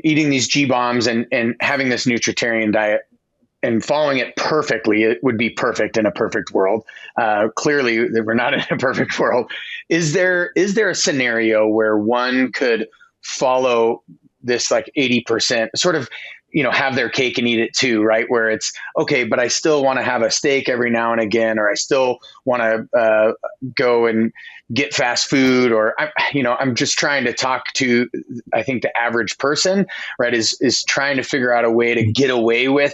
eating these G bombs and having this nutritarian diet and following it perfectly, it would be perfect in a perfect world. Clearly, we're not in a perfect world. Is there a scenario where one could follow this like 80%, sort of, have their cake and eat it too, right? Where it's okay, but I still want to have a steak every now and again, or I still want to go and get fast food, or I'm just trying to talk to, I think, the average person, right? Is trying to figure out a way to get away with.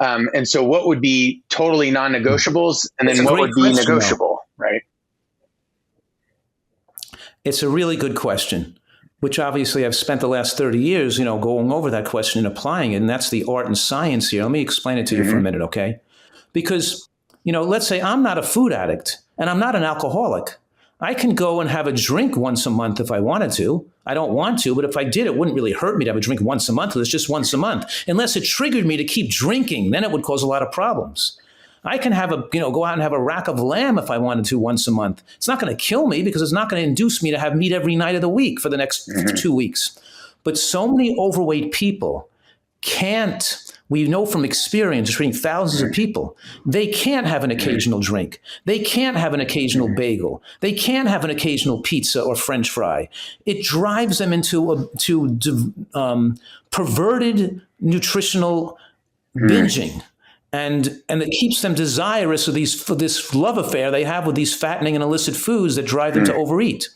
And so what would be totally non-negotiables, and then what would be negotiable, right? It's a really good question, which obviously I've spent the last 30 years, going over that question and applying it. And that's the art and science here. Let me explain it to you for a minute, okay? Because, let's say I'm not a food addict and I'm not an alcoholic. I can go and have a drink once a month if I wanted to. I don't want to, but if I did, it wouldn't really hurt me to have a drink once a month. It's just once a month. Unless it triggered me to keep drinking, then it would cause a lot of problems. I can have go out and have a rack of lamb if I wanted to once a month. It's not going to kill me because it's not going to induce me to have meat every night of the week for the next 2 weeks. But so many overweight people can't. We know from experience, treating thousands of people, they can't have an occasional drink. They can't have an occasional bagel. They can't have an occasional pizza or French fry. It drives them into perverted nutritional binging. And it keeps them desirous of for this love affair they have with these fattening and illicit foods that drive them to overeat.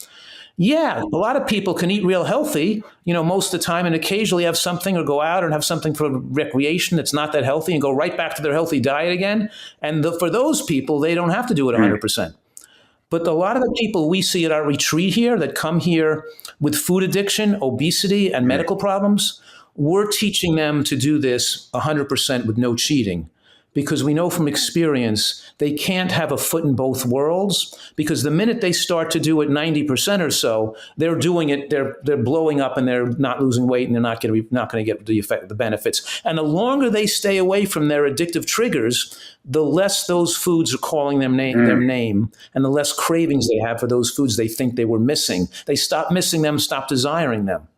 Yeah, a lot of people can eat real healthy, most of the time, and occasionally have something or go out and have something for recreation that's not that healthy and go right back to their healthy diet again. And for those people, they don't have to do it 100%. But a lot of the people we see at our retreat here that come here with food addiction, obesity, and medical problems, we're teaching them to do this 100% with no cheating. Because we know from experience, they can't have a foot in both worlds, because the minute they start to do it 90% or so, they're doing it, they're blowing up and they're not losing weight and they're not going to get the benefits. And the longer they stay away from their addictive triggers, the less those foods are calling their name, and the less cravings they have for those foods they think they were missing. They stop missing them, stop desiring them.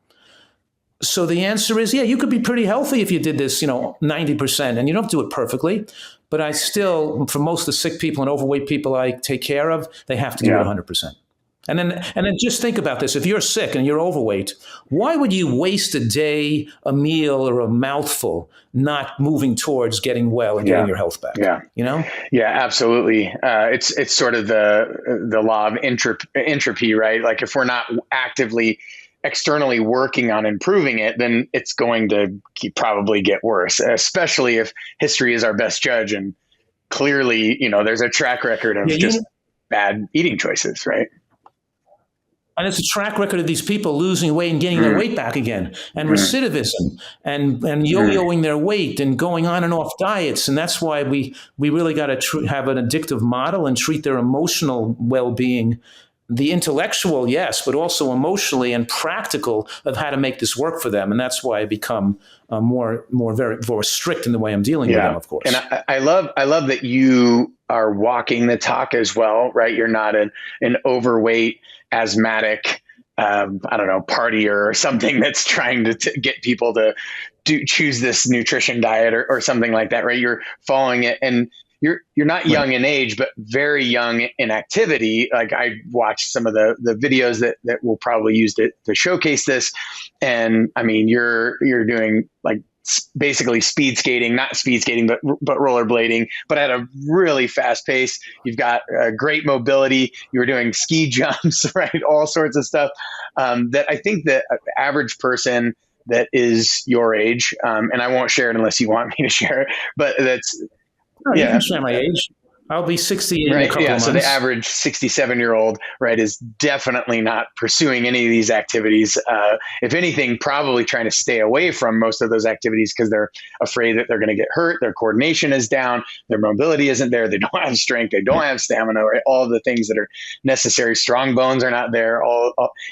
So the answer is, yeah, you could be pretty healthy if you did this, 90%, and you don't have to do it perfectly. But I still, for most of the sick people and overweight people I take care of, they have to do it 100%. And then just think about this. If you're sick and you're overweight, why would you waste a day, a meal, or a mouthful not moving towards getting well and getting your health back? Yeah. Yeah, absolutely. It's sort of the law of entropy, right? Like if we're not actively externally working on improving it, then it's going to probably get worse, especially if history is our best judge. And clearly, there's a track record of just bad eating choices, right? And it's a track record of these people losing weight and getting their weight back again, and recidivism and yo-yoing their weight and going on and off diets. And that's why we really got to have an addictive model and treat their emotional well-being, the intellectual, yes, but also emotionally and practical of how to make this work for them. And that's why I become more strict in the way I'm dealing with them, of course. And I love that you are walking the talk as well, right? You're not an overweight, asthmatic, partier or something that's trying to get people to choose this nutrition diet or something like that, right? You're following it, and you're not young in age, but very young in activity. Like I watched some of the videos that we'll probably use to showcase this. And I mean, you're doing like basically not speed skating, but rollerblading, but at a really fast pace. You've got great mobility. You were doing ski jumps, right? All sorts of stuff that I think that average person that is your age, and I won't share it unless you want me to share it, but that's, you can share my age. I'll be 68 in a couple of months. So the average 67-year-old, right, is definitely not pursuing any of these activities. If anything, probably trying to stay away from most of those activities because they're afraid that they're going to get hurt. Their coordination is down. Their mobility isn't there. They don't have strength. They don't have stamina. Right? All of the things that are necessary. Strong bones are not there.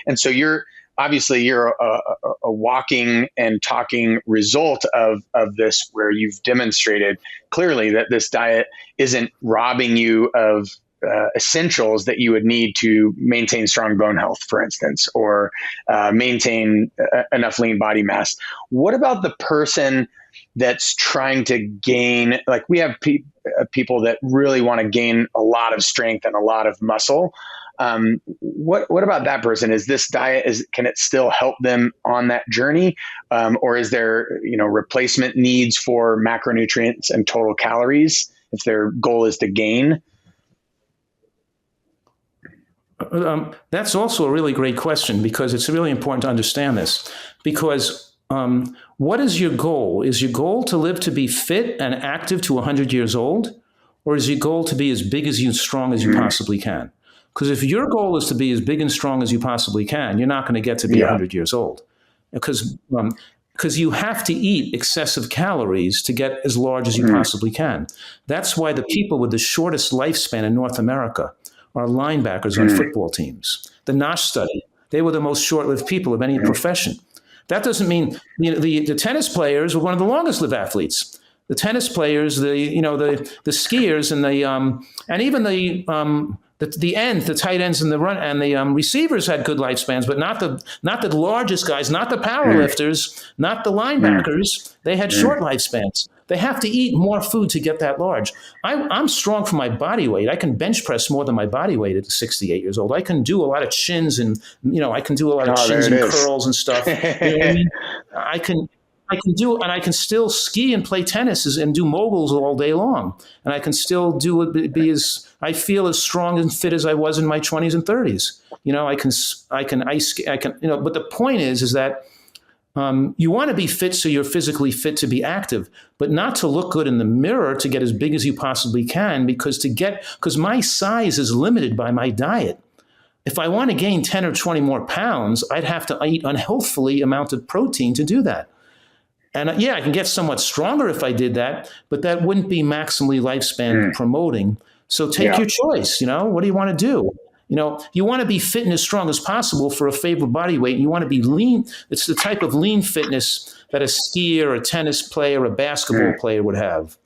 And so you're a walking and talking result of this, where you've demonstrated clearly that this diet isn't robbing you of essentials that you would need to maintain strong bone health, for instance, or maintain enough lean body mass. What about the person that's trying to gain, like we have people that really want to gain a lot of strength and a lot of muscle. What about that person? Is this diet, can it still help them on that journey? Or is there, replacement needs for macronutrients and total calories if their goal is to gain? That's also a really great question, because it's really important to understand this. Because what is your goal? Is your goal to live to be fit and active to 100 years old? Or is your goal to be as big as you, strong as you possibly can? Because if your goal is to be as big and strong as you possibly can, you're not going to get to be 100 years old. Because you have to eat excessive calories to get as large as you possibly can. That's why the people with the shortest lifespan in North America are linebackers on football teams. The Nash study, they were the most short-lived people of any profession. That doesn't mean the tennis players were one of the longest-lived athletes. The tennis players, the skiers, and even the tight ends and the run and the receivers had good lifespans, but not the largest guys, not the power lifters, not the linebackers. They had short lifespans. They have to eat more food to get that large. I'm strong for my body weight. I can bench press more than my body weight at 68 years old. I can do a lot of chins and I can do a lot of chins and curls and stuff. You know what I mean? I can do, and I can still ski and play tennis and do moguls all day long. And I can still I feel as strong and fit as I was in my 20s and 30s. But the point is that you want to be fit so you're physically fit to be active, but not to look good in the mirror to get as big as you possibly can, because my size is limited by my diet. If I want to gain 10 or 20 more pounds, I'd have to eat unhealthfully amount of protein to do that. And I can get somewhat stronger if I did that, but that wouldn't be maximally lifespan promoting. So take your choice. What do you want to do? You want to be fit and as strong as possible for a favorable body weight. And you want to be lean. It's the type of lean fitness that a skier, a tennis player, a basketball player would have.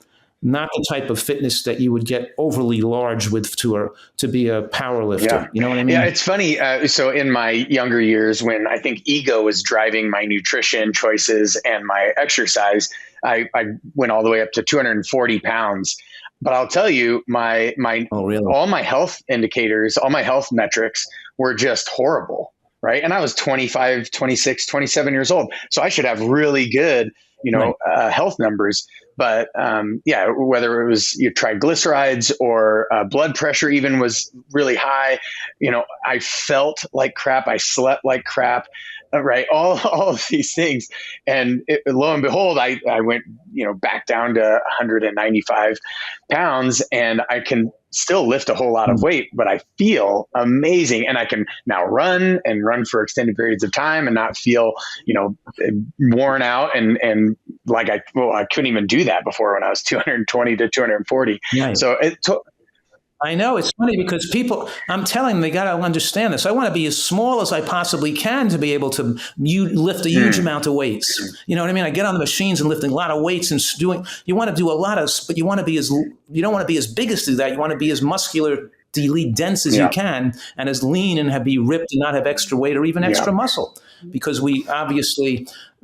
Not the type of fitness that you would get overly large with to be a power lifter. Yeah. You know what I mean? Yeah, it's funny. So in my younger years, when I think ego was driving my nutrition choices and my exercise, I went all the way up to 240 pounds. But I'll tell you, all my health indicators, all my health metrics were just horrible, right? And I was 25, 26, 27 years old. So I should have really good, health numbers. But whether it was your triglycerides or blood pressure even was really high, I felt like crap. I slept like crap, right? All of these things. And lo and behold, I went, back down to 195 pounds, and I can still lift a whole lot of weight, but I feel amazing. And I can now run for extended periods of time and not feel, worn out and like I couldn't even do that before when I was 220 to 240. Right. So I know it's funny because I'm telling them they got to understand this. I want to be as small as I possibly can to be able to lift a huge amount of weights. You know what I mean? I get on the machines and lifting a lot of weights and you want to do a lot of, but you don't want to be as big as do that. You want to be as muscularly dense as you can and as lean and be ripped and not have extra weight or even extra muscle. Because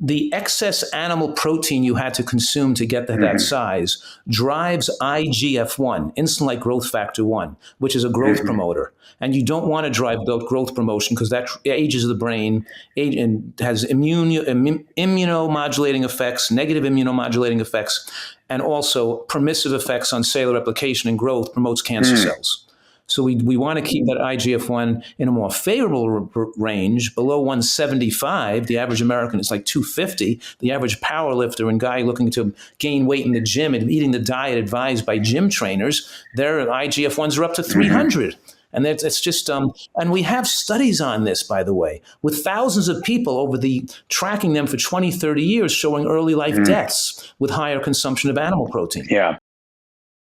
the excess animal protein you had to consume to get to that size drives IGF-1, insulin-like growth factor 1, which is a growth promoter. And you don't want to drive growth promotion because that ages the brain and has immunomodulating effects, negative immunomodulating effects, and also permissive effects on cellular replication and growth, promotes cancer cells. So we want to keep that IGF-1 in a more favorable range, below 175. The average American is like 250. The average power lifter and guy looking to gain weight in the gym and eating the diet advised by gym trainers, their IGF-1s are up to 300. And it's just, and we have studies on this, by the way, with thousands of people tracking them for 20, 30 years, showing early life deaths with higher consumption of animal protein. Yeah.